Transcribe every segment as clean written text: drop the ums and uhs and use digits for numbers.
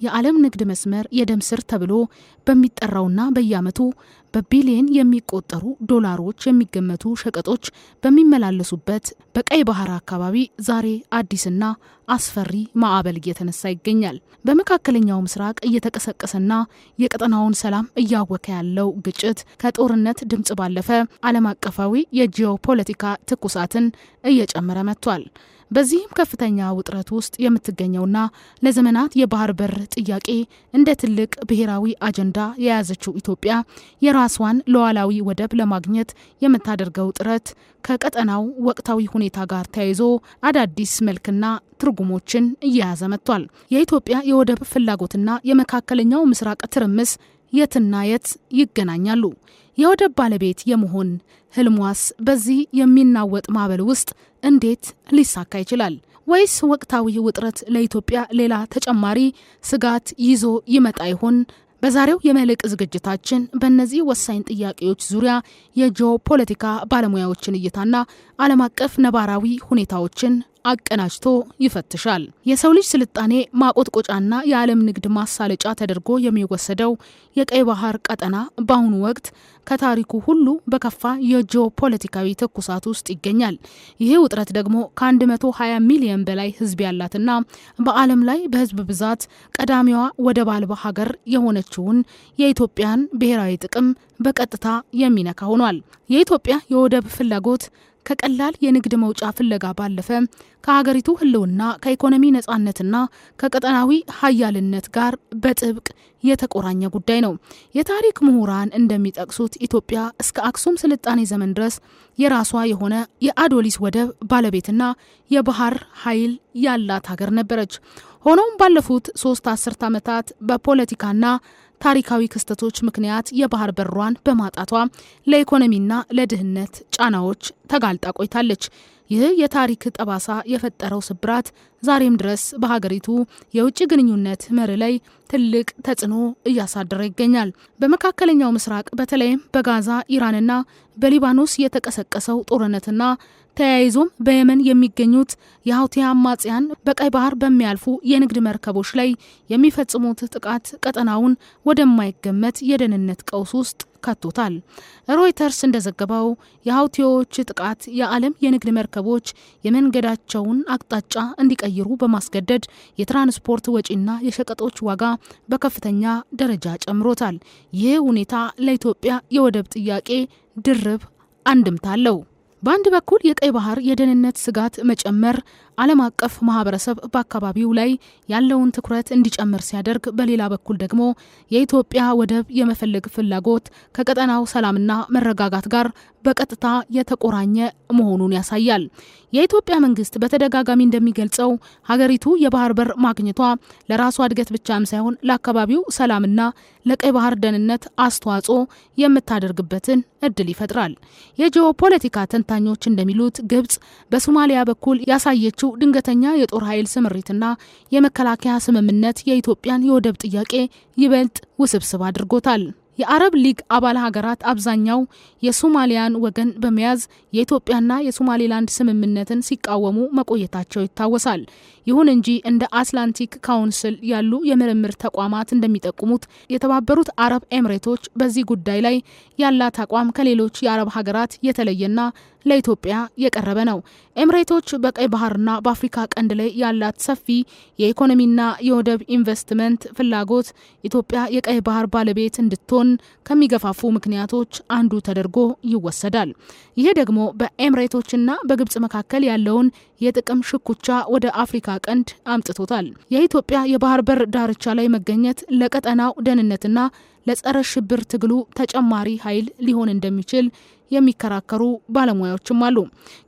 የዓለም ንግድ መስመር የደም ስር ተብሎ በሚጠራውና በየዓመቱ በቢሊየን የሚቆጠሩ ዶላሮች የሚገመቱ ሸቀጦች በሚመላለሱበት በቀይ ባህር አካባቢ ዛሬ አዲስና አስፈሪ ማዕበል እየተነሳ ይገኛል። በመካከለኛው ምስራቅ እየተቀሰቀሰና የቀጠናውን ሰላም እያወከ ያለው ግጭት ከጦርነት ድምጽ ባለፈ ዓለም አቀፋዊ የጂኦፖለቲካ ትኩሳትን እየጨመረ መጥቷል። በዚህም ከፍተኛ ውጥረት ውስጥ የምትገኘውና ለዘመናት የባህር በር ጥያቄ እንደ ትልቅ ብሔራዊ አጀንዳ የያዘችው ኢትዮጵያ የራስዋን ሉዓላዊ ወደብ ለማግኘት የምታደርገው ጥረት ከቀጠናው ወቅታዊ ሁኔታ ጋር ተያይዞ አዳዲስ መልክና ትርጉሞችን እየያዘ መጥቷል። የኢትዮጵያ የወደብ ፍላጎትና የመካከለኛው ምስራቅ ትርምስ የትና የት ይገናኛሉ? የወደብ ባለቤት የመሆን ህልሟስ በዚህ የሚናወጥ ማዕበል ውስጥ እንዴት ሊሳካ ይችላል? ወይስ ወቅታዊ ውጥረት ለኢትዮጵያ ሌላ ተጨማሪ ስጋት ይዞ ይመጣ ይሆን? በዛሬው የመልሕቅ ዝግጅታችን በእነዚህ ወሳኝ ጥያቄዎች ዙሪያ የጂኦፖለቲካ ባለሙያዎችን እይታና ዓለም አቀፍ ነባራዊ ሁኔታዎችን አቀናጅቶ ይፈትሻል። የሰው ልጅ ስልጣኔ ማቆጥቆጫና የዓለም ንግድ ማሳለጫ ተደርጎ የሚወሰደው የቀይ ባህር ቀጠና በአሁኑ ወቅት ከታሪኩ ሁሉ በከፋ የጂኦፖለቲካዊ ትኩሳት ውስጥ ይገኛል። ይህ ውጥረት ደግሞ ከ120 ሚሊዮን በላይ ህዝብ ያላትና በዓለም ላይ በህዝብ ብዛት ቀዳሚዋ ወደብ አልባ ሀገር የሆነችውን የኢትዮጵያን ብሔራዊ ጥቅም በቀጥታ የሚነካ ሆኗል። የኢትዮጵያ የወደብ ፍላጎት ከቀላል የንግድ መውጫ ፍለጋ ባለፈ ከሀገሪቱ ህልውና ከኢኮኖሚ ነጻነትና ከቀጠናዊ ሀያልነት ጋር በጥብቅ የተቆራኘ ጉዳይ ነው። የታሪክ ምሁራን እንደሚጠቅሱት ኢትዮጵያ እስከ አክሱም ስልጣኔ ዘመን ድረስ የራሷ የሆነ የአዶሊስ ወደብ ባለቤትና የባህር ኃይል ያላት ሀገር ነበረች። ሆኖም ባለፉት 3 አስርት ዓመታት በፖለቲካና ታሪካዊ ክስተቶች ምክንያት የባህር በሯን በማጣቷ ለኢኮኖሚና ለድህነት ጫናዎች ተጋልጣ ቆይታለች። ይህ የታሪክ ጠባሳ የፈጠረው ስብራት ዛሬም ድረስ በሀገሪቱ የውጭ ግንኙነት መር ላይ ትልቅ ተጽዕኖ እያሳደረ ይገኛል። በመካከለኛው ምስራቅ በተለይም በጋዛ፣ ኢራንና በሊባኖስ የተቀሰቀሰው ጦርነትና ተያይዞም በየመን የሚገኙት የሀውቲ አማጽያን በቀይ ባህር በሚያልፉ የንግድ መርከቦች ላይ የሚፈጽሙት ጥቃት ቀጠናውን ወደማይገመት የደህንነት ቀውስ ውስጥ ከቶታል። ሮይተርስ እንደዘገበው የሀውቲዎች ጥቃት የዓለም የንግድ መርከቦች የመንገዳቸውን አቅጣጫ እንዲቀይሩ በማስገደድ የትራንስፖርት ወጪና የሸቀጦች ዋጋ በከፍተኛ ደረጃ ጨምሮታል። ይህ ሁኔታ ለኢትዮጵያ የወደብ ጥያቄ ድርብ አንድምታ አለው። በአንድ በኩል የቀይ ባህር የደህንነት ስጋት መጨመር ዓለም አቀፍ ማህበረሰብ በአካባቢው ላይ ያለውን ትኩረት እንዲጨምር ሲያደርግ፣ በሌላ በኩል ደግሞ የኢትዮጵያ ወደብ የመፈለግ ፍላጎት ከቀጠናው ሰላምና መረጋጋት ጋር በቀጥታ የተቆራኘ መሆኑን ያሳያል። የኢትዮጵያ መንግስት በተደጋጋሚ እንደሚገልጸው ሀገሪቱ የባህር በር ማግኘቷ ለራሷ እድገት ብቻም ሳይሆን ለአካባቢው ሰላምና ለቀይ ባህር ደህንነት አስተዋጽኦ የምታደርግበትን እድል ይፈጥራል። የጂኦፖለቲካ ተንታኞች እንደሚሉት ግብጽ በሶማሊያ በኩል ያሳየችው ድንገተኛ የጦር ኃይል ስምሪትና የመከላከያ ስምምነት የኢትዮጵያን የወደብ ጥያቄ ይበልጥ ውስብስብ አድርጎታል። የአረብ ሊግ አባል ሀገራት አብዛኛው የሶማሊያን ወገን በመያዝ የኢትዮጵያና የሶማሌላንድ ስምምነትን ሲቃወሙ መቆየታቸው ይታወሳል። ይሁን እንጂ እንደ አትላንቲክ ካውንስል ያሉ የምርምር ተቋማት እንደሚጠቁሙት የተባበሩት አረብ ኤምሬቶች በዚህ ጉዳይ ላይ ያላት አቋም ከሌሎች የአረብ ሀገራት የተለየና ለኢትዮጵያ የቀረበ ነው። ኤምሬቶች በቀይ ባህርና በአፍሪካ ቀንድ ላይ ያላት ሰፊ የኢኮኖሚና የወደብ ኢንቨስትመንት ፍላጎት ኢትዮጵያ የቀይ ባህር ባለቤት እንድትሆን ከሚገፋፉ ምክንያቶች አንዱ ተደርጎ ይወሰዳል። ይህ ደግሞ በኤምሬቶችና በግብጽ መካከል ያለውን የጥቅም ሽኩቻ ወደ አፍሪካ ቀንድ አምጥቶታል። የኢትዮጵያ የባህር በር ዳርቻ ላይ መገኘት ለቀጠናው ደህንነትና ለጸረ ሽብር ትግሉ ተጨማሪ ኃይል ሊሆን እንደሚችል የሚከራከሩ ባለሙያዎችም አሉ።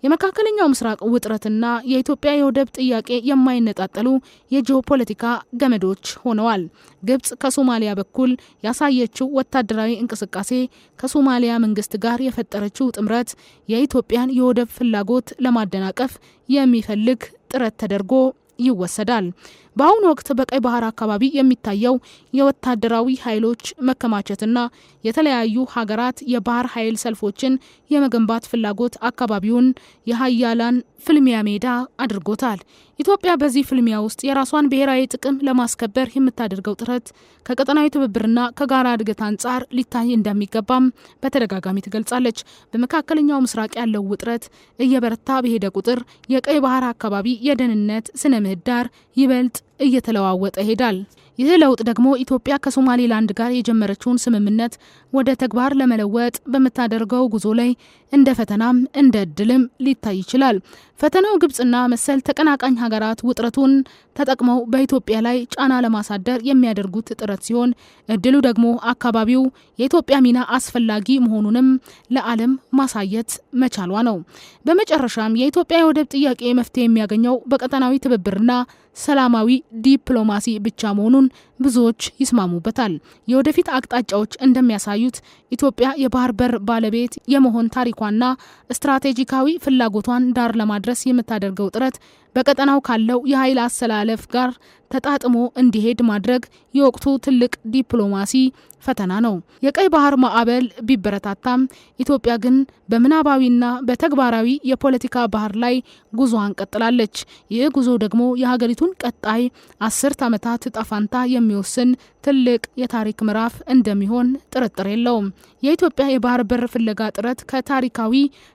የመካከለኛው ምስራቅ ውጥረትና የኢትዮጵያ የወደብ ጥያቄ የማይነጣጠሉ የጂኦፖለቲካ ገመዶች ሆነዋል። ግብጽ ከሶማሊያ በኩል ያሳየችው ወታደራዊ እንቅስቃሴ ከሶማሊያ መንግስት ጋር የፈጠረችው ጥምረት የኢትዮጵያን የወደብ ፍላጎት ለማደናቀፍ የሚፈልግ ጥረት ተደርጎ ይወሰዳል። በአሁኑ ወቅት በቀይ ባህር አካባቢ የሚታየው የወታደራዊ ኃይሎች መከማቸትና የተለያዩ ሀገራት የባህር ኃይል ሰልፎችን የመገንባት ፍላጎት አካባቢውን የሀያላን ፍልሚያ ሜዳ አድርጎታል። ኢትዮጵያ በዚህ ፍልሚያ ውስጥ የራሷን ብሔራዊ ጥቅም ለማስከበር የምታደርገው ጥረት ከቀጠናዊ ትብብርና ከጋራ እድገት አንጻር ሊታይ እንደሚገባም በተደጋጋሚ ትገልጻለች። በመካከለኛው ምስራቅ ያለው ውጥረት እየበረታ በሄደ ቁጥር የቀይ ባህር አካባቢ የደህንነት ስነ ምህዳር ይበልጥ እየተለዋወጠ ይሄዳል። ይህ ለውጥ ደግሞ ኢትዮጵያ ከሶማሌላንድ ጋር የጀመረችውን ስምምነት ወደ ተግባር ለመለወጥ በምታደርገው ጉዞ ላይ እንደ ፈተናም እንደ እድልም ሊታይ ይችላል። ፈተናው ግብጽና መሰል ተቀናቃኝ ሀገራት ውጥረቱን ተጠቅመው በኢትዮጵያ ላይ ጫና ለማሳደር የሚያደርጉት ጥረት ሲሆን፣ እድሉ ደግሞ አካባቢው የኢትዮጵያ ሚና አስፈላጊ መሆኑንም ለዓለም ማሳየት መቻሏ ነው። በመጨረሻም የኢትዮጵያ የወደብ ጥያቄ መፍትሄ የሚያገኘው በቀጠናዊ ትብብርና ሰላማዊ ዲፕሎማሲ ብቻ መሆኑን ብዙዎች ይስማሙበታል። የወደፊት አቅጣጫዎች እንደሚያሳዩት ኢትዮጵያ የባህር በር ባለቤት የመሆን ታሪኳና ስትራቴጂካዊ ፍላጎቷን ዳር ለማድረስ የምታደርገው ጥረት በቀጠናው ካለው የኃይል አሰላለፍ ጋር ተጣጥሞ እንዲሄድ ማድረግ የወቅቱ ትልቅ ዲፕሎማሲ ፈተና ነው። የቀይ ባህር ማዕበል ቢበረታታም ኢትዮጵያ ግን በምናባዊና በተግባራዊ የፖለቲካ ባህር ላይ ጉዞዋን ቀጥላለች። ይህ ጉዞ ደግሞ የሀገሪቱን ቀጣይ 10 ዓመታት ዕጣ ፈንታ የሚወስን ትልቅ የታሪክ ምዕራፍ እንደሚሆን ጥርጥር የለውም። የኢትዮጵያ የባህር በር ፍለጋ ጥረት ከታሪካዊ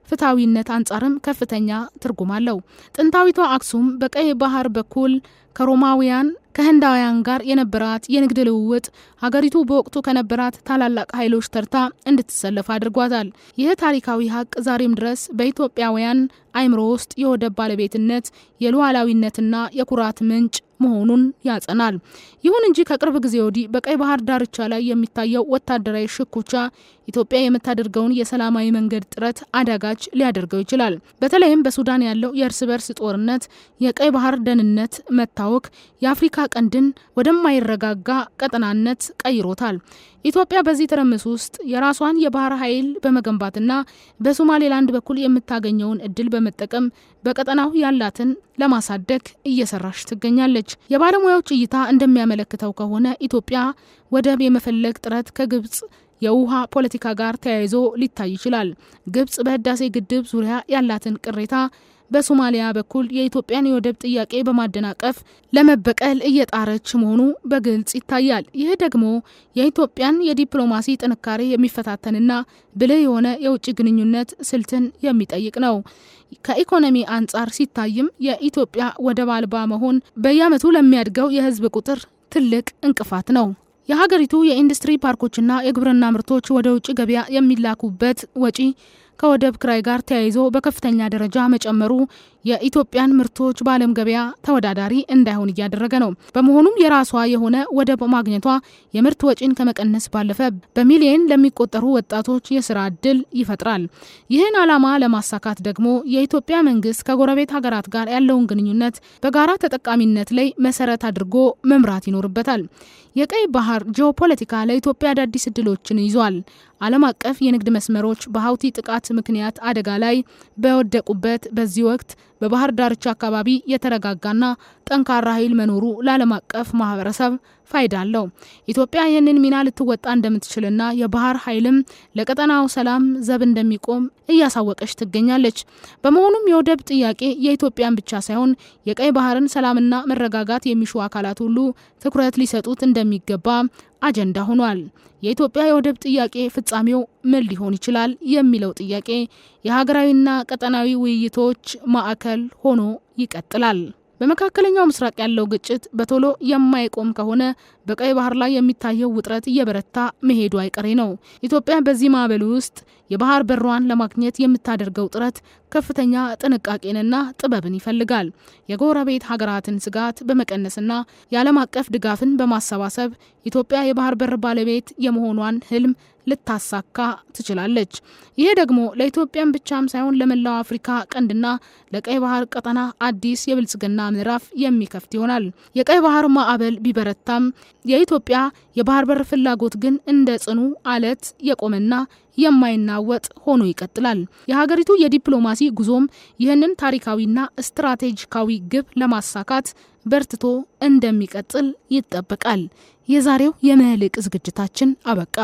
ፍትሐዊነት አንጻርም ከፍተኛ ትርጉም አለው። ጥንታዊቷ አክሱም በቀይ ባህር በኩል ከሮማውያን ከህንዳውያን ጋር የነበራት የንግድ ልውውጥ ሀገሪቱ በወቅቱ ከነበራት ታላላቅ ኃይሎች ተርታ እንድትሰለፍ አድርጓታል። ይህ ታሪካዊ ሀቅ ዛሬም ድረስ በኢትዮጵያውያን አይምሮ ውስጥ የወደብ ባለቤትነት የሉዓላዊነትና የኩራት ምንጭ መሆኑን ያጸናል። ይሁን እንጂ ከቅርብ ጊዜ ወዲህ በቀይ ባህር ዳርቻ ላይ የሚታየው ወታደራዊ ሽኩቻ ኢትዮጵያ የምታደርገውን የሰላማዊ መንገድ ጥረት አዳጋች ሊያደርገው ይችላል። በተለይም በሱዳን ያለው የእርስ በርስ ጦርነት፣ የቀይ ባህር ደህንነት መታወክ የአፍሪካ ቀንድን ወደማይረጋጋ ቀጠናነት ቀይሮታል። ኢትዮጵያ በዚህ ትርምስ ውስጥ የራሷን የባህር ኃይል በመገንባትና በሶማሌላንድ በኩል የምታገኘውን እድል በመጠቀም በቀጠናው ያላትን ለማሳደግ እየሰራች ትገኛለች። የባለሙያዎች እይታ እንደሚያመለክተው ከሆነ ኢትዮጵያ ወደብ የመፈለግ ጥረት ከግብጽ የውሃ ፖለቲካ ጋር ተያይዞ ሊታይ ይችላል። ግብጽ በህዳሴ ግድብ ዙሪያ ያላትን ቅሬታ በሶማሊያ በኩል የኢትዮጵያን የወደብ ጥያቄ በማደናቀፍ ለመበቀል እየጣረች መሆኑ በግልጽ ይታያል። ይህ ደግሞ የኢትዮጵያን የዲፕሎማሲ ጥንካሬ የሚፈታተንና ብልህ የሆነ የውጭ ግንኙነት ስልትን የሚጠይቅ ነው። ከኢኮኖሚ አንጻር ሲታይም የኢትዮጵያ ወደብ አልባ መሆን በየዓመቱ ለሚያድገው የህዝብ ቁጥር ትልቅ እንቅፋት ነው። የሀገሪቱ የኢንዱስትሪ ፓርኮችና የግብርና ምርቶች ወደ ውጭ ገበያ የሚላኩበት ወጪ ከወደብ ክራይ ጋር ተያይዞ በከፍተኛ ደረጃ መጨመሩ የኢትዮጵያን ምርቶች በዓለም ገበያ ተወዳዳሪ እንዳይሆን እያደረገ ነው። በመሆኑም የራሷ የሆነ ወደብ ማግኘቷ የምርት ወጪን ከመቀነስ ባለፈ በሚሊዮን ለሚቆጠሩ ወጣቶች የስራ እድል ይፈጥራል። ይህን ዓላማ ለማሳካት ደግሞ የኢትዮጵያ መንግስት ከጎረቤት ሀገራት ጋር ያለውን ግንኙነት በጋራ ተጠቃሚነት ላይ መሰረት አድርጎ መምራት ይኖርበታል። የቀይ ባህር ጂኦፖለቲካ ለኢትዮጵያ አዳዲስ እድሎችን ይዟል። ዓለም አቀፍ የንግድ መስመሮች በሀውቲ ጥቃት ምክንያት አደጋ ላይ በወደቁበት በዚህ ወቅት በባህር ዳርቻ አካባቢ የተረጋጋና ጠንካራ ኃይል መኖሩ ለዓለም አቀፍ ማህበረሰብ ፋይዳ አለው። ኢትዮጵያ ይህንን ሚና ልትወጣ እንደምትችልና የባህር ኃይልም ለቀጠናው ሰላም ዘብ እንደሚቆም እያሳወቀች ትገኛለች። በመሆኑም የወደብ ጥያቄ የኢትዮጵያን ብቻ ሳይሆን የቀይ ባህርን ሰላምና መረጋጋት የሚሹ አካላት ሁሉ ትኩረት ሊሰጡት እንደሚገባ አጀንዳ ሆኗል። የኢትዮጵያ የወደብ ጥያቄ ፍጻሜው ምን ሊሆን ይችላል የሚለው ጥያቄ የሀገራዊና ቀጠናዊ ውይይቶች ማዕከል ሆኖ ይቀጥላል። በመካከለኛው ምስራቅ ያለው ግጭት በቶሎ የማይቆም ከሆነ በቀይ ባህር ላይ የሚታየው ውጥረት እየበረታ መሄዱ አይቀሬ ነው። ኢትዮጵያ በዚህ ማዕበል ውስጥ የባህር በሯን ለማግኘት የምታደርገው ጥረት ከፍተኛ ጥንቃቄንና ጥበብን ይፈልጋል። የጎረቤት ሀገራትን ስጋት በመቀነስና የዓለም አቀፍ ድጋፍን በማሰባሰብ ኢትዮጵያ የባህር በር ባለቤት የመሆኗን ህልም ልታሳካ ትችላለች። ይህ ደግሞ ለኢትዮጵያም ብቻም ሳይሆን ለመላው አፍሪካ ቀንድና ለቀይ ባህር ቀጠና አዲስ የብልጽግና ምዕራፍ የሚከፍት ይሆናል። የቀይ ባህር ማዕበል ቢበረታም የኢትዮጵያ የባህር በር ፍላጎት ግን እንደ ጽኑ አለት የቆመና የማይናወጥ ሆኖ ይቀጥላል። የሀገሪቱ የዲፕሎማሲ ጉዞም ይህንን ታሪካዊና ስትራቴጂካዊ ግብ ለማሳካት በርትቶ እንደሚቀጥል ይጠበቃል። የዛሬው የመልሕቅ ዝግጅታችን አበቃ።